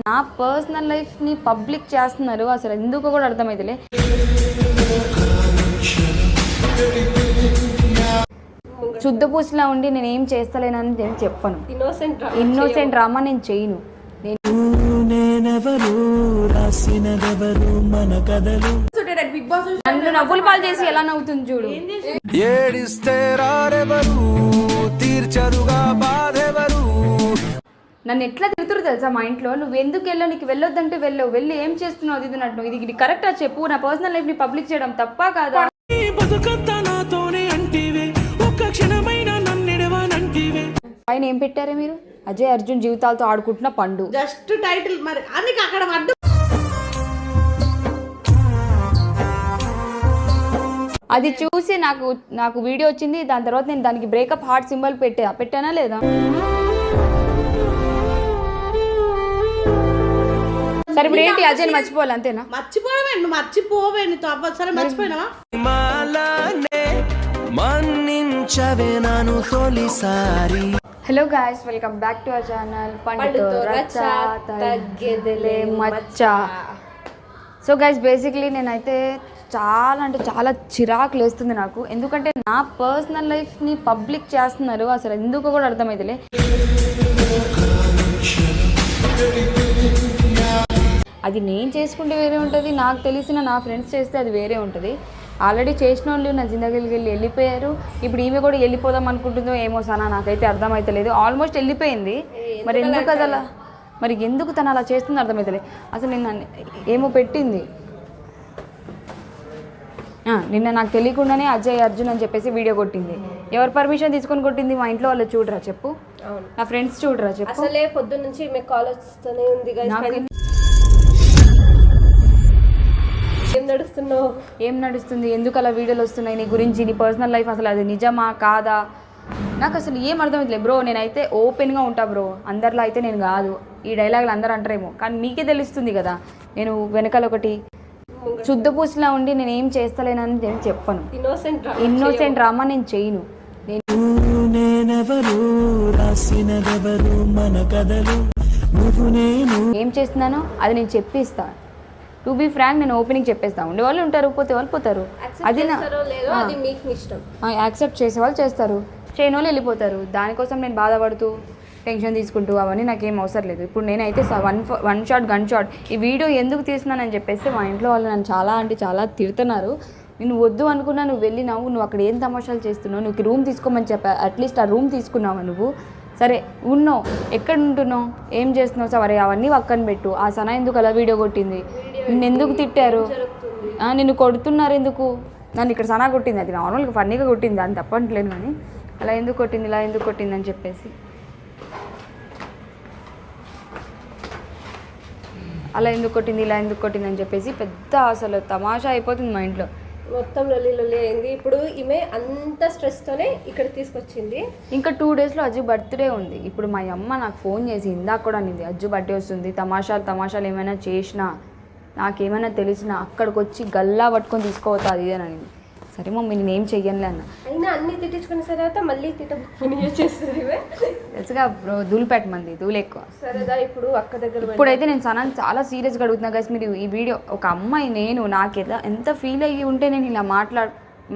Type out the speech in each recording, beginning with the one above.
నా పర్సనల్ లైఫ్ని పబ్లిక్ చేస్తున్నారు, అసలు ఎందుకో కూడా అర్థమైతలే. శుద్ధ పూసలా ఉండి నేను ఏం చేస్తలేనని నేను చెప్పను. ఇన్నోసెంట్ డ్రామా నేను చేయను. నన్ను నవ్వులు పాలు చేసి ఎలా నవ్వుతుంది చూడు. నన్ను ఎట్లా తిరుగుతురు తెలుసా మా ఇంట్లో. నువ్వు ఎందుకు వెళ్ళావు, నీకు వెళ్ళొద్దంటే వెళ్ళి ఏం చేస్తున్నావు అది నట్టు. ఇది కరెక్టా చెప్పు? నా పర్సనల్ లైఫ్ ని పబ్లిక్ చేయడం తప్ప కాదా? ఆయన ఏం పెట్టారే మీరు? అజయ్ అర్జున్ జీవితాలతో ఆడుకుంటున్న పండు జస్ట్ టైటిల్ మరి అక్కడ అది చూసి నాకు వీడియో వచ్చింది. దాని తర్వాత నేను దానికి బ్రేకప్ హార్ట్ సింబల్ పెట్టానా లేదా? సరే ఇప్పుడు ఏంటి, అజయ్ మర్చిపోవాలి అంతేనా? మర్చిపోవే నీతో అవ్వదు. సరే మర్చిపోయినావా? Hello guys, welcome back to our channel పండుతో రచ్చ తగ్గేదిలే మచ్చ. సో గాయ్స్, బేసిక్లీ నేనైతే చాలా చిరాకు లేస్తుంది నాకు. ఎందుకంటే నా పర్సనల్ లైఫ్ని పబ్లిక్ చేస్తున్నారు, అసలు ఎందుకో కూడా అర్థమైతలే. అది నేను చేసుకుంటే వేరే ఉంటుంది, నాకు తెలిసిన నా ఫ్రెండ్స్ చేస్తే అది వేరే ఉంటుంది. ఆల్రెడీ చేసిన వాళ్ళు నా జిందగీకి వెళ్ళిపోయారు. ఇప్పుడు ఈమె కూడా వెళ్ళిపోదాం అనుకుంటుందో ఏమో సనా, నాకైతే అర్థమవుతలేదు. ఆల్మోస్ట్ వెళ్ళిపోయింది. మరి ఎందుకు అది అలా, మరి ఎందుకు తను అలా చేస్తుంది అర్థమవుతలేదు. అసలు నిన్న ఏమో పెట్టింది, నిన్న నాకు తెలియకుండానే అజయ్ అర్జున్ అని చెప్పేసి వీడియో కొట్టింది. ఎవరు పర్మిషన్ తీసుకొని కొట్టింది? మా ఇంట్లో వాళ్ళు చూడరా చెప్పు, నా ఫ్రెండ్స్ చూడరా చెప్పు. అసలే పొద్దున్న నుంచి మీకు కాల్ వస్తూనే ఉంది. ఏం నడుస్తుంది? ఎందుకు అలా వీడియోలు వస్తున్నాయి నీ గురించి, నీ పర్సనల్ లైఫ్ అసలు అది నిజమా కాదా? నాకు అసలు ఏం అర్థమవుతలేదు బ్రో. నేనైతే ఓపెన్గా ఉంటా బ్రో, అందరిలో అయితే నేను కాదు. ఈ డైలాగులు అందరూ అంటారేమో, కానీ మీకే తెలుస్తుంది కదా నేను వెనకాల ఒకటి శుద్ధ పూసలా ఉండి నేను ఏం చేస్తలేనని నేను చెప్పను. ఇన్నోసెంట్ డ్రామా నేను చేయను. ఏం చేస్తున్నానో అది నేను చెప్పిస్తాను. టు బీ ఫ్రాంక్, నేను ఓపెనింగ్ చెప్పేస్తాను. ఉండే వాళ్ళు ఉంటారు, పోతే వాళ్ళు పోతారు. అది యాక్సెప్ట్ చేసే వాళ్ళు చేస్తారు, చేయని వాళ్ళు వెళ్ళిపోతారు. దానికోసం నేను బాధపడుతూ టెన్షన్ తీసుకుంటూ అవన్నీ నాకేం అవసరం లేదు. ఇప్పుడు నేనైతే వన్ షాట్ గన్ షాట్ ఈ వీడియో ఎందుకు తీస్తున్నానని చెప్పేసి మా ఇంట్లో వాళ్ళు నన్ను చాలా తిడుతున్నారు. నేను వద్దు అనుకున్నా, నువ్వు వెళ్ళినావు, నువ్వు అక్కడ ఏం తమాషాలు చేస్తున్నావు, నువ్వు రూమ్ తీసుకోమని చెప్పా. అట్లీస్ట్ ఆ రూమ్ తీసుకున్నావా నువ్వు? సరే ఉన్నావు, ఎక్కడ ఉంటున్నావు, ఏం చేస్తున్నావు? సరే అవన్నీ పక్కన పెట్టు. ఆ సనా ఎందుకు అలా వీడియో కొట్టింది? నిన్ను ఎందుకు తిట్టారు? నిన్ను కొడుతున్నారు ఎందుకు? నన్ను ఇక్కడ సనా కొట్టింది, అది నార్మల్గా ఫన్నీగా కొట్టింది, అని తప్పట్లేదు. కానీ అలా ఎందుకు కొట్టింది, ఇలా ఎందుకు కొట్టింది అని చెప్పేసి, అలా ఎందుకు కొట్టింది, ఇలా ఎందుకు కొట్టింది అని చెప్పేసి పెద్ద అసలు తమాషా అయిపోతుంది మా ఇంట్లో. మొత్తం లొల్లి అయింది. ఇప్పుడు ఈమె అంత స్ట్రెస్తోనే ఇక్కడ తీసుకొచ్చింది. ఇంకా 2 డేస్లో అజ్జు బర్త్డే ఉంది. ఇప్పుడు మా అమ్మ నాకు ఫోన్ చేసి ఇందాక కూడా అనింది, అజ్జు బర్త్డే వస్తుంది, తమాషాలు ఏమైనా చేసినా, నాకేమైనా తెలిసినా అక్కడికి వచ్చి గల్లా పట్టుకొని తీసుకోవద్దు అది అని అనింది. సరే మమ్మీ నేనేం చెయ్యనులే అన్న. అయినా అన్ని తిట్టించుకున్న తర్వాత మళ్ళీ చేస్తుంది తెలుసుగా బ్రో, దూలిపెట్టమంది, దూలు ఎక్కువ. సరేదా ఇప్పుడు అక్క దగ్గర. ఇప్పుడైతే నేను సనాన్ని చాలా సీరియస్గా అడుగుతున్నా గైస్. మీరు ఈ వీడియో ఒక అమ్మాయి నేను నాకు ఎంత ఫీల్ అయ్యి ఉంటే నేను ఇలా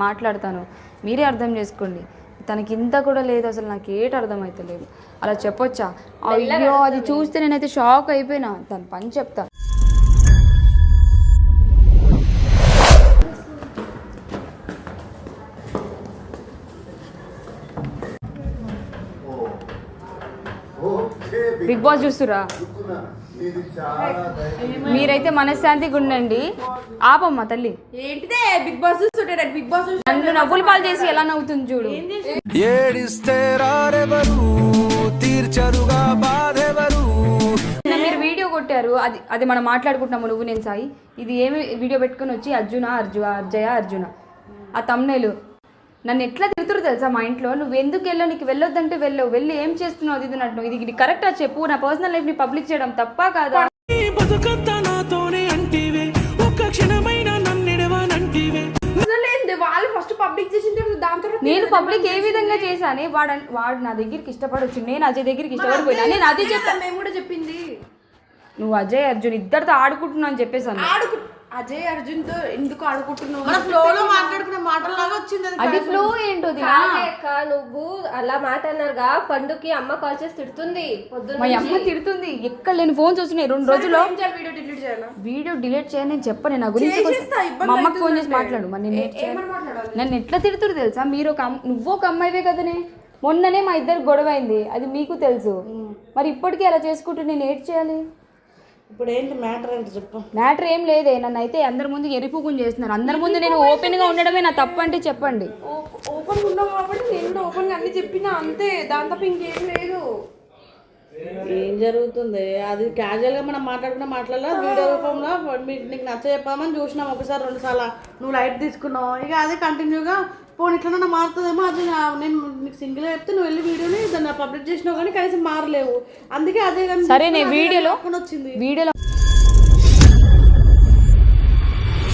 మాట్లాడతాను మీరే అర్థం చేసుకోండి. తనకి ఇంత కూడా లేదు, అసలు నాకు ఏటి అర్థమవుతలేదు. అలా చెప్పొచ్చా? అయ్యో అది చూస్తే నేనైతే షాక్ అయిపోయినా. తన పని చెప్తా. బిగ్ బాస్ చూస్తురా? మీరైతే మనశ్శాంతిగా ఉండండి. ఆపమ్మా తల్లి. ఏంటిదే బిగ్ బాస్ చూస్తుంటే బిగ్ బాస్ నన్ను నవ్వులు పాలు చేసి ఎలా నవ్వుతుంది చూడు. మీరు వీడియో కొట్టారు, అది మనం మాట్లాడుకుంటున్నాము నువ్వు నేను సాయి. ఇది ఏమి వీడియో పెట్టుకుని వచ్చి అర్జున ఆ తమ్నేలు నన్ను ఎట్లా తిరుగుతురు తెలుసా మా ఇంట్లో. నువ్వు ఎందుకు వెళ్ళావు, నీకు వెళ్ళొద్దంటే వెళ్ళి ఏం చేస్తున్నావు అది నట్టు. ఇది కరెక్టా చెప్పు? నా పర్సనల్ లైఫ్ ని పబ్లిక్ చేయడం తప్ప కాదా? వాళ్ళు ఫస్ట్ పబ్లిక్ చేసింది, నేను పబ్లిక్ ఏ విధంగా చేశాను? వాడు నా దగ్గరికి ఇష్టపడి వచ్చి, నేను అజయ్ దగ్గరికి ఇష్టపడిపోయినా. నేను అదే చెప్పాను, మేము కూడా చెప్పింది. నువ్వు అజయ్ అర్జున్ ఇద్దరితో ఆడుకుంటున్నావు అని చెప్పేసాను. అజయ్ అర్జున్ తో ఎందుకు ఆడుకుంటున్నావు? మన ఫ్లోలో మాట్లాడుకునే మాటలాగా వచ్చింది అది ఫ్లో ఏంటో అక్క నువ్వు అలా మాట అన్నారుగా, పండుకి అమ్మ కాల్ చేసి తిడుతుంది పొద్దున్న. మా అమ్మ తిడుతుంది, ఎక్కడ లేని ఫోన్స్ వస్తున్నాయి 2 రోజుల్లో. వీడియో డిలీట్ చేయాలా? వీడియో డిలీట్ చేయని నేను చెప్పను, నా గురించి మా అమ్మకి ఫోన్ చేసి మాట్లాడు. మరి నన్ను ఎట్లా తిడుతురు తెలుసా? మీరు నువ్వు ఒక అమ్మాయివే కదనే. మొన్ననే మా ఇద్దరు గొడవ అయింది, అది మీకు తెలుసు. మరి ఇప్పటికీ అలా చేసుకుంటూ నేను ఏడ్ చేయాలి? ఇప్పుడు ఏంటి మ్యాటర్ అంటే చెప్పు. మ్యాటర్ ఏం లేదే, నన్ను అయితే అందరి ముందు ఎరిపుకుని చేస్తున్నారు. అందరి ముందు నేను ఓపెన్ గా ఉండడమే నా తప్పు అంటే చెప్పండి. ఓపెన్ ఉన్నావు కాబట్టి నేను కూడా ఓపెన్ గా అన్ని చెప్పినా అంతే, దాని తప్ప ఇంకేం లేదు. ఏం జరుగుతుంది? అది క్యాజువల్ గా మనం మాట్లాడాలా వీడియో రూపంలో నీకు నచ్చ చెప్పామని చూసినాం ఒకసారి 2 సార్లు. నువ్వు లైట్ తీసుకున్నావు, ఇక అదే కంటిన్యూగా పోనీ ఇట్లా మారుతుందేమో. అది నేను నీకు సింగిల్ చెప్తే నువ్వు వెళ్ళి వీడియోని దాన్ని పబ్లిక్ చేసినావు కానీ కనీసం మారలేవు. అందుకే అదే సరే నేను వీడియోలో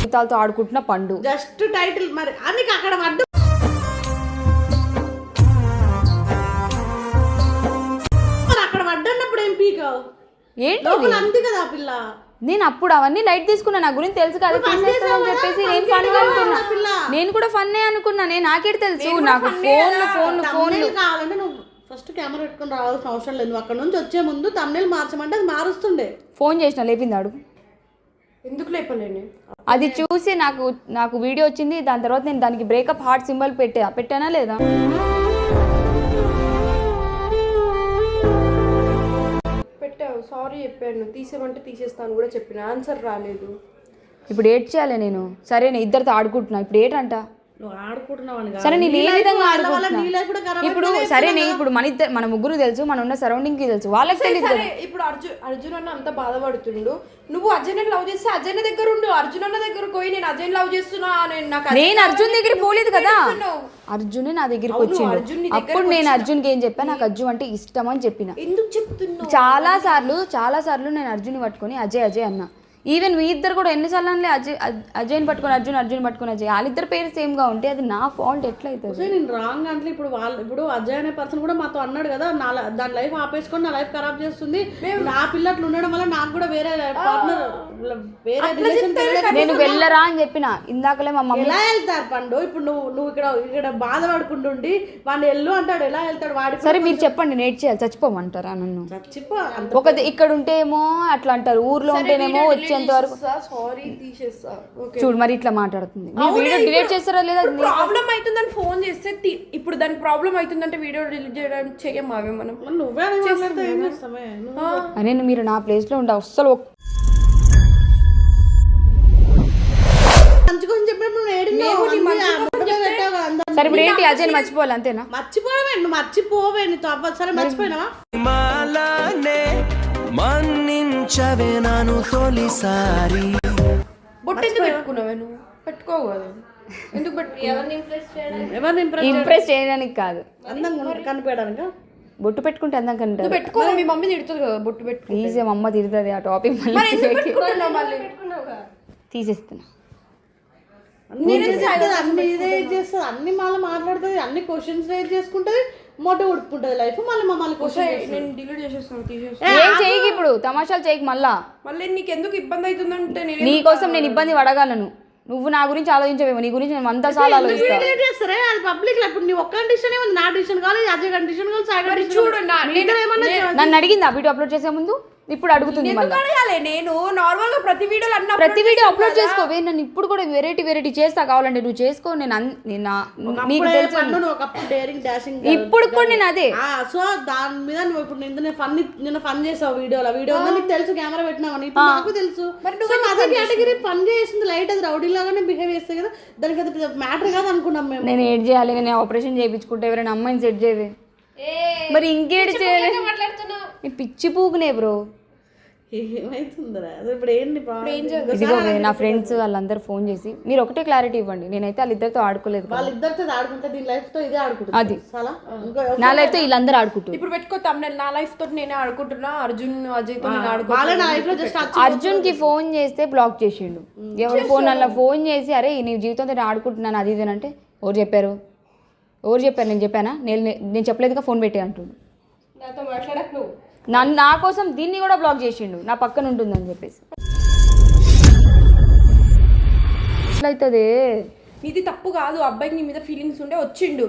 జీవితాలతో ఆడుకుంటున్న పండు జస్ట్ టైటిల్ మరి అని అక్కడ అడ్డు అక్కడ పడ్డన్నప్పుడు ఏం పీకావు ఏంటి అంతే కదా ఆ పిల్ల. నేను అప్పుడు అవన్నీ లైట్ తీసుకున్నా, నా గురించి తెలుసు కదా తీసేస్తానని చెప్పేసి నేను ఫన్ అనుకున్నా. నేను కూడా ఫన్నే అనుకున్నా, నేను నాకేటి తెలుసు. నాకు ఫోన్లు కావాలంటే నువ్వు ఫస్ట్ కెమెరా పెట్టుకుని రావాల్సిన అవసరం లేదు. నువ్వు అక్కడ నుంచి వచ్చే ముందు తమ్నేల్ మార్చమంటే అది మారుస్తుండే. ఫోన్ చేసిన లేపింది అడుగు. ఎందుకు లేపలేను? అది చూసి నాకు వీడియో వచ్చింది. దాని తర్వాత నేను దానికి బ్రేకప్ హార్ట్ సింబల్ పెట్టానా లేదా? పెట్టావు, సారీ చెప్పాను, తీసేమంటే తీసేస్తాను కూడా చెప్పిన, ఆన్సర్ రాలేదు. ఇప్పుడు ఏడ్ చేయాలి నేను. సరే నేను ఇద్దరితో ఆడుకుంటున్నా, ఇప్పుడు ఏటంట? నువ్వు ఆడుకుంటున్నావు సరే నేను ఏ విధంగా ఆడుకుంటున్నా ఇప్పుడు? సరే నేను ఇప్పుడు మన ముగ్గురు తెలుసు, మన ఉన్న సరౌండింగ్ కి తెలుసు, వాళ్ళకి తెలియదు కదా. ఇప్పుడు అర్జున్ అన్న అంత బాధపడుతుండు, నువ్వు అజయ్ లవ్ చేస్తే అజయ్ దగ్గర ఉండు. అర్జున్ అన్న దగ్గర పోయి నేను అజయ్ లవ్ చేస్తున్నా నేను అర్జున్ దగ్గర పోలేదు కదా. అర్జున్ నా దగ్గరికి వచ్చిండు. అప్పుడు నేను అర్జున్కి ఏం చెప్పా, నాకు అర్జున్ అంటే ఇష్టం అని చెప్పిన. ఎందుకు చెప్తున్నావు? చాలా సార్లు నేను అర్జున్ని పట్టుకొని అజయ్ అన్న. ఈవెన్ మీ ఇద్దరు కూడా ఎన్నిసార్లు అనలే అజయ్ని పట్టుకొని అర్జున్ పట్టుకొని అజయ్. వాళ్ళిద్దరు పేరు సేమ్ గా ఉంటే అది నా ఫాల్ట్ ఎట్లా అవుతుంది? నేను రాంగ్ అంటే ఇప్పుడు అజయ్ అనే పర్సన్ కూడా మాతో అన్నాడు కదా, దాని లైఫ్ ఆపేసుకొని నా లైఫ్ ఖరాబ్ చేస్తుంది. నా పిల్లట్లు ఉండడం వల్ల నాకు కూడా వేరే పార్ట్నర్ నేను వెళ్ళరా అని చెప్పిన. ఇందాకలే మా మమ్మీ ఎలా వెళ్తారు పండు? ఇప్పుడు నువ్వు ఇక్కడ బాధపడుకుంటుండి వాడిని వెళ్ళు అంటాడు, ఎలా వెళ్తాడు వాడి? సరే మీరు చెప్పండి, నేట్ చేయాలి, చచ్చిపోమంటారా నన్ను? చచ్చిపో. ఒక ఇక్కడ ఉంటేమో అట్లా అంటారు, ఊర్లో ఉంటేనేమో వచ్చేంత వరకు సారీ తీసేస్తా. చూడు మరి ఇట్లా మాట్లాడుతుంది. వీడియో డిలీట్ చేస్తారా లేదా? ప్రాబ్లం అవుతుందని ఫోన్ చేస్తే ఇప్పుడు దానికి ప్రాబ్లం అవుతుందంటే వీడియో డిలీట్ చేయడానికి చెయ్యమావే మనం. నువ్వే ఏం చేస్తామే? అనే మీరు నా ప్లేస్ లో ఉండే అస్సలు సరే ఇప్పుడు ఏంటి అజయ్ మర్చిపోవాలి అంతేనా? మర్చిపోవే నీతో అవ్వదు. సరే మర్చిపోయినావా? బొట్టు ఎందుకు పెట్టుకున్నావే నువ్వు? పెట్టుకోవు కదా, ఎందుకు ఇంప్రెస్ చేయడానికి కాదు, అందంగా కనిపించడానికి. బొట్టు పెట్టుకుంటే అందం కంటే పెట్టుకో. మీ మమ్మీ తిడుతుంది కదా బొట్టు పెట్టు. ప్లీజ్ మా అమ్మ తిడుతుంది ఆ టాపిక్. మళ్ళీ తీసేస్తున్నా. అన్ని ఇదే చేస్తుంది, అన్ని మళ్ళీ మాట్లాడుతుంది, అన్ని క్వశ్చన్స్ రేజ్ చేసుకుంటుంది, మొట్ట ఉడుపుకుంటుంది లైఫ్. మళ్ళీ మమ్మల్ని నేను డిలీట్ చేసేస్తాను, ఏం చేయకి ఇప్పుడు తమాషాలు చేయకి. మళ్ళీ నీకు ఎందుకు ఇబ్బంది అవుతుందంటే నీ కోసం నేను ఇబ్బంది పడగలను. నువ్వు నా గురించి ఆలోచించవేమో, నీ గురించి నేను 100 సార్లు ఆలోచిస్తాను. అది పబ్లిక్ లో ఇప్పుడు నీ ఒక్క కండిషన్ ఉంది, నా డిసిషన్ కావాలి, అజయ్ కండిషన్ కావాలి. చూడు నన్ను అడిగింది ఆ వీడియో అప్లోడ్ చేసే ముందు, ఇప్పుడు అడుగుతుంది. నేను నార్మల్ గా ప్రతి వీడియో అప్లోడ్ చేసుకోవే. నన్ను ఇప్పుడు కూడా వెరైటీ చేస్తా, కావాలంటే నువ్వు చేసుకో. నీకు తెలుసు ఇప్పుడు కూడా నేను అదే. సో దాని మీద నువ్వు ఇప్పుడు నిన్న ఫన్ చేసావు వీడియోలో నీకు తెలుసు, కెమెరా పెట్టినావని నాకు తెలుసు. అదే కేటగిరీ ఫన్ చేసింది, లైట్ అది రౌడీ లాగానే బిహేవ్ చేస్తే కదా, దానికి అది మ్యాటర్ కాదు అనుకున్నాం మేము. నేను ఏడ్ చేయాలి, నేను ఆపరేషన్ చేయించుకుంటే ఎవరైనా అమ్మాయిని సెట్ చేయవే. మరి ఇంకేడు చేయాలి? పిచ్చి పూకునే బ్రో. ఏమైతుందిరా ఇప్పుడు ఏంటి? ఇదిగో నా ఫ్రెండ్స్ వాళ్ళందరూ ఫోన్ చేసి మీరు ఒకటే క్లారిటీ ఇవ్వండి, నేనైతే వాళ్ళిద్దరితో ఆడుకోలేదు. వాళ్ళిద్దరితో ఆడుకుంటే దీని లైఫ్ తో ఇదే ఆడుకుంటుంది. అది నా లైఫ్ తో వీళ్ళందరూ ఆడుకుంటారు. ఇప్పుడు పెట్టుకో తమ్ముడు, నా లైఫ్ తో నేనే ఆడుకుంటున్నా, అర్జున్ అజయ్ తో నేను ఆడుకుంటున్నా. అర్జున్ కి ఫోన్ చేస్తే బ్లాక్ చేసిండు. ఎవరు ఫోన్ అలా ఫోన్ చేసి అరే నీ జీవితంతో నేను ఆడుకుంటున్నాను అది ఇది అంటే ఎవరు చెప్పారు నేను చెప్పానా? నేను చెప్పలేదుగా, ఫోన్ పెట్టే అంటుండు. నాతో మాట్లాడకు నువ్వు. నా కోసం దీన్ని కూడా బ్లాక్ చేసిండు నా పక్కన ఉంటుందని చెప్పేసి. ఎట్లయితుంది? ఇది తప్పు కాదు, అబ్బాయికి నీ మీద ఫీలింగ్స్ ఉండే వచ్చిండు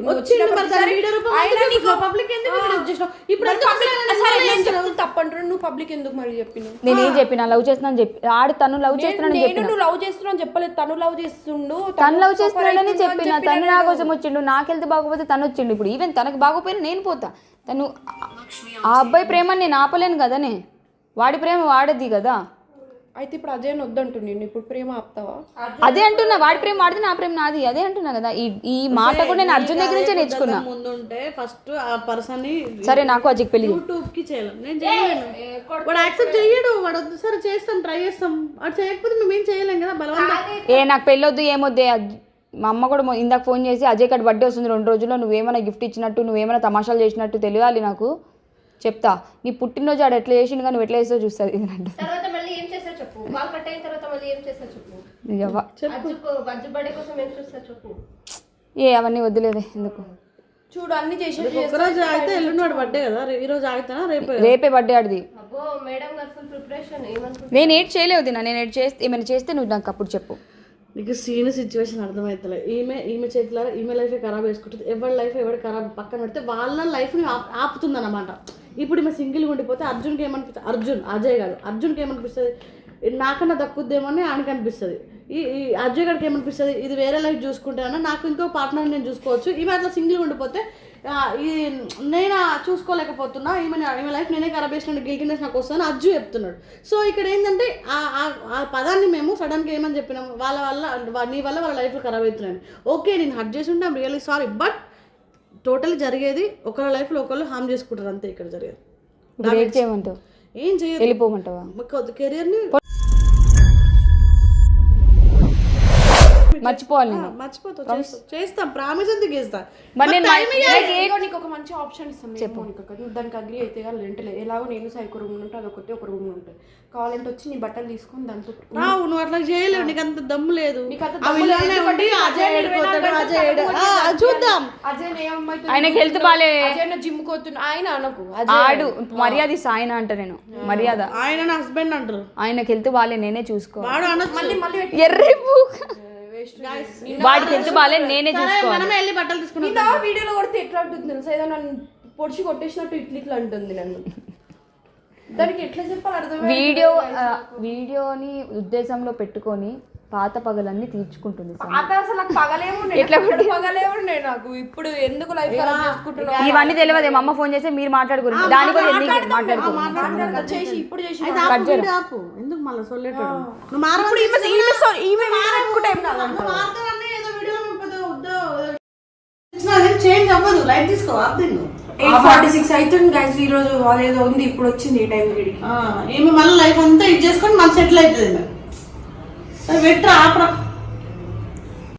తప్పు అంటారు. నువ్వు పబ్లిక్ ఎందుకు మరి చెప్పినావు? నేనేం చెప్పినా లవ్ చేస్తున్నాను చెప్పి ఆడు తను లవ్ చేస్తున్నాను చెప్పిన. నువ్వు లవ్ చేస్తున్నావు చెప్పలేదు, తను లవ్ చేస్తుండు. తను లవ్ చేస్తున్నాడని చెప్పిన. తను నా కోసం వచ్చిండు, నాకు హెల్త్ బాగోపోతే తను వచ్చిండు. ఇప్పుడు ఈవెన్ తనకు బాగోపోయినా నేను పోతా. తను ఆ అబ్బాయి ప్రేమని నేను ఆపలేను కదనే, వాడి ప్రేమ వాడది కదా. అయితే ఇప్పుడు అజయ్ వద్దంటుండే, ఇప్పుడు ప్రేమ ఆపుతావా? అదే అంటున్నా, వాడి ప్రేమ వాడిది, నా ప్రేమ నాది, అదే అంటున్నా కదా. ఈ మాట కూడా నేను అర్జున్ దగ్గర నుంచే నేర్చుకున్నా. ముందుంటే ఫస్ట్ ఆ పర్సన్ ని సరే నాకు అజయ్ పెళ్లి యూట్యూబ్ కి చేయలేం, నేను చేయలేను. వాడు యాక్సెప్ట్ చెయ్యడు, వాడు వద్దు సరే చేస్తాం, ట్రై చేస్తాం. వాడు చేయకపోతే మేమేం చేయలేం కదా బలవంతం. నాకు పెళ్ళొద్దు ఏమొద్దే. మా అమ్మ కూడా ఇందాక ఫోన్ చేసి అజయ్ కాడ బర్త్డే వస్తుంది 2 రోజుల్లో, నువ్వేమైనా గిఫ్ట్ ఇచ్చినట్టు నువ్వేమైనా తమాషాలు చేసినట్టు తెలియాలి నాకు, చెప్తా. నీ పుట్టినరోజు ఆడు ఎట్లా చేసిండు కానీ నువ్వు ఎట్లా చేస్తావు చూస్తుంది. తర్వాత మళ్ళీ ఏం చేస్తావు చెప్పు, బాల్ కట్ అయిన తర్వాత మళ్ళీ ఏం చేస్తావు చెప్పు, అజ్జు బర్త్డే కోసం ఏం చేస్తావు చెప్పు. అవన్నీ వద్దులేదే ఎందుకు. చూడు అన్ని చేసి ఒకరోజు ఆగితే ఎల్లుండి వాడు బర్త్డే కదా, ఈ రోజు ఆగుతానా రేపే బర్త్డే ఆడిది. అబ్బో మేడం గారు ఫుల్ ప్రిపరేషన్ ఏమనుకుంటున్నా. నేను ఏడ్ చేయలేదు దినా, నేను ఏడ్ చేస్తే ఏమైనా చేస్తే నువ్వు నాకు అప్పుడు చెప్పు. నీకు సీన్ సిచ్యువేషన్ అర్థమవుతలే. ఈమె చేతిలో ఈమె లైఫ్ ఖరాబ్ చేసుకుంటుంది, ఎవరి లైఫ్ ఎవరి ఖరాబ్ పక్కన పెడితే వాళ్ళ లైఫ్ని ఆపుతుంది అనమాట. ఇప్పుడు ఈమె సింగిల్గా ఉండిపోతే అర్జున్కి ఏమనిపిస్తుంది, అజయ్ కాదు అర్జున్కి ఏమనిపిస్తుంది, నాకన్నా దక్కుద్దేమో అని ఆయనకి అనిపిస్తుంది. ఈ అజయ్ గారికి ఏమనిపిస్తుంది, ఇది వేరే లైఫ్ చూసుకుంటానన్నా నాకు ఇంకో పార్ట్నర్ నేను చూసుకోవచ్చు. ఈమె అట్లా సింగిల్గా ఉండిపోతే నేను చూసుకోలేకపోతున్నా, ఈమె లైఫ్ నేనే ఖరాబ్ చేసిన గిల్టీనెస్ నాకు వస్తుందని అజ్జు చెప్తున్నాడు. సో ఇక్కడ ఏంటంటే ఆ పదాన్ని మేము సడన్గా ఏమని చెప్పినాం, వాళ్ళ వల్ల నీ వల్ల వాళ్ళ లైఫ్లో ఖరాబ్ అవుతున్నాను. ఓకే నేను హర్ట్ చేసి ఉంటాం, రియల్లీ సారీ, బట్ టోటల్ జరిగేది ఒకళ్ళ లైఫ్లో ఒకళ్ళు హామ్ చేసుకుంటారు అంతే ఇక్కడ జరిగేది. చేయమంటావు? ఏం చేయాలి, వెళ్ళిపోమంటావా? కెరియర్ని మర్చిపోవాలి నేను. మర్చిపోతావు, చేస్తాం, ప్రామిస్ అంతా చేస్తాం. నీకు ఒక మంచి ఆప్షన్ ఇస్తాం చెప్పు. దానికి అగ్రి అయితే రెంటలే, ఎలాగో నేను సైకో రూమ్ ఉంటే అదొకటి ఒక రూమ్ ఉంటుంది, కావాలంటే వచ్చి నీ బట్టలు తీసుకొని దాంతో నువ్వు అట్లా చేయలేవు, నీకు అంత దమ్ము లేదు. చూద్దాం ఆయనకి హెల్త్ బాలే, జిమ్ కోతున్నా ఆయన అనకు ఆడు మర్యాద ఇస్తా, ఆయన అంట నేను మర్యాద, ఆయన నా హస్బెండ్ అంటారు. ఆయనకి హెల్త్ బాలే నేనే చూసుకో, ఎర్రి వాడికి హెల్త్ బాలే నేనే చూసుకోవాలి. వెళ్ళి బట్టలు తీసుకున్నా వీడియోలో కొడితే ఎట్లా ఉంటుంది తెలుసా, ఏదో నన్ను పొడిచి కొట్టేసినట్టు ఇట్లా అంటుంది నన్ను. దానికి ఎట్లా చెప్పాలి అర్థం. వీడియోని ఉద్దేశంలో పెట్టుకొని పాత పగలన్నీ తీర్చుకుంటుంది. అసలు నాకు పగలేముండే నాకు ఇప్పుడు ఎందుకు లైఫ్ చేసుకుంటున్నావు ఇవన్నీ తెలియదు. మా అమ్మ ఫోన్ చేసి మీరు మాట్లాడుకున్నారు దాని కూడా చేసి ఇప్పుడు చేసి ఎందుకు మళ్ళీ సొల్లేటాడు చేంజ్ అవ్వదు, లైట్ తీసుకో. 8:46 అవుతుంది గైస్, ఈ రోజు అదేదో ఉంది ఇప్పుడు వచ్చింది ఈ టైం వీడికి. ఏమి మళ్ళీ లైఫ్ అంతా ఇది చేసుకొని మళ్ళీ సెటిల్ అవుతుంది. పెట్టరా